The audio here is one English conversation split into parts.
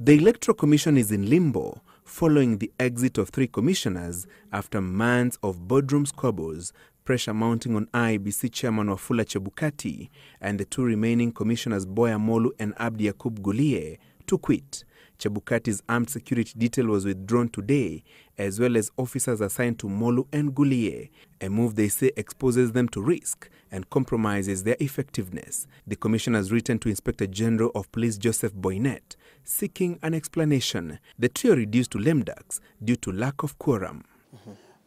The Electoral Commission is in limbo following the exit of 3 commissioners after months of boardroom squabbles, pressure mounting on IEBC Chairman Wafula Chebukati and the 2 remaining commissioners Boya Molu and Abdi Yakub Gulie to quit. Chebukati's armed security detail was withdrawn today, as well as officers assigned to Molu and Gulie, a move they say exposes them to risk and compromises their effectiveness. The commissioners written to Inspector General of Police Joseph Boynet, seeking an explanation. The trio reduced to lame ducks due to lack of quorum.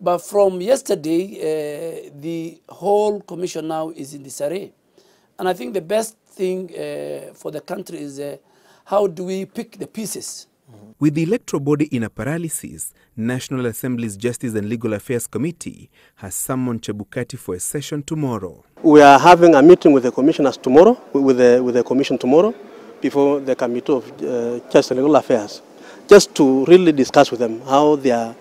But from yesterday, the whole commission now is in disarray. And I think the best thing for the country is how do we pick the pieces? With the electoral body in a paralysis, National Assembly's Justice and Legal Affairs Committee has summoned Chebukati for a session tomorrow. We are having a meeting with the commissioners tomorrow, with the commission tomorrow, before the Committee of Justice and Legal Affairs, just to really discuss with them how they are,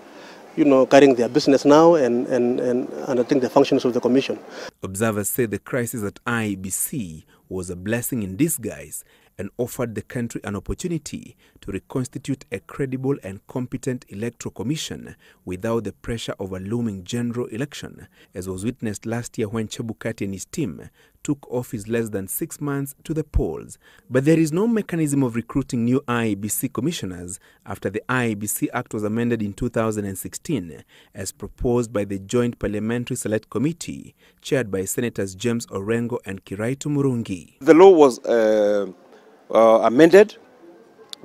carrying their business now and I think the functions of the commission. Observers say the crisis at IEBC was a blessing in disguise and offered the country an opportunity to reconstitute a credible and competent electoral commission without the pressure of a looming general election, as was witnessed last year when Chebukati and his team took office less than 6 months to the polls. But there is no mechanism of recruiting new IEBC commissioners after the IEBC Act was amended in 2016, as proposed by the Joint Parliamentary Select Committee, chaired by Senators James Orengo and Kiraitu Murungi. The law was amended,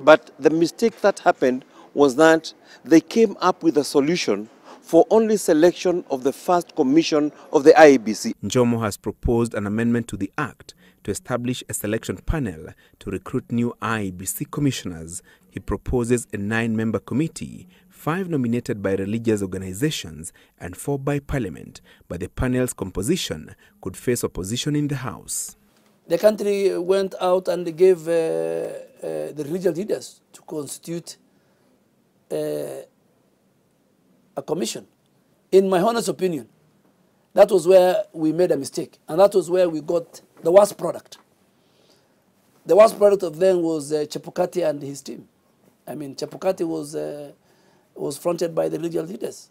but the mistake that happened was that they came up with a solution for only selection of the first commission of the IEBC. Njomo has proposed an amendment to the Act to establish a selection panel to recruit new IEBC commissioners. He proposes a 9-member committee, 5 nominated by religious organizations and 4 by Parliament, but the panel's composition could face opposition in the House. The country went out and gave the religious leaders to constitute a commission. In my honest opinion, that was where we made a mistake, and that was where we got the worst product. The worst product of them was Chebukati and his team. I mean, Chebukati was fronted by the religious leaders,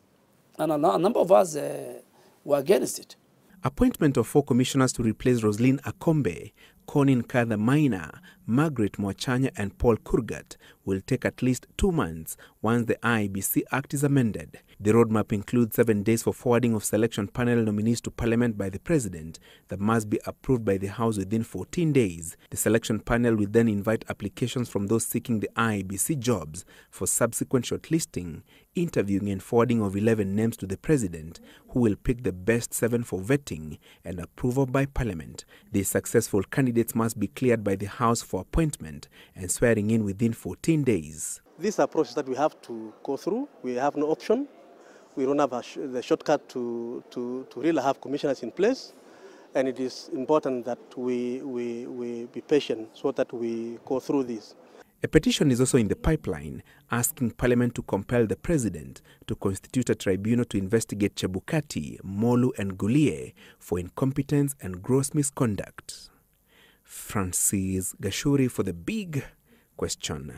and a number of us were against it. Appointment of 4 commissioners to replace Roslyn Akombe, Conin Kadha Maina, Margaret Mwachanya and Paul Kurgat will take at least 2 months once the IEBC Act is amended. The roadmap includes 7 days for forwarding of selection panel nominees to Parliament by the President that must be approved by the House within 14 days. The selection panel will then invite applications from those seeking the IEBC jobs for subsequent shortlisting, interviewing and forwarding of 11 names to the President, who will pick the best 7 for vetting and approval by Parliament. The successful candidates must be cleared by the House for appointment and swearing in within 14 days. This approach that we have to go through, we have no option. We don't have the shortcut to really have commissioners in place, and it is important that we be patient so that we go through this. A petition is also in the pipeline asking Parliament to compel the President to constitute a tribunal to investigate Chebukati, Molu and Gulie for incompetence and gross misconduct. Francis Gashuri for The Big Question.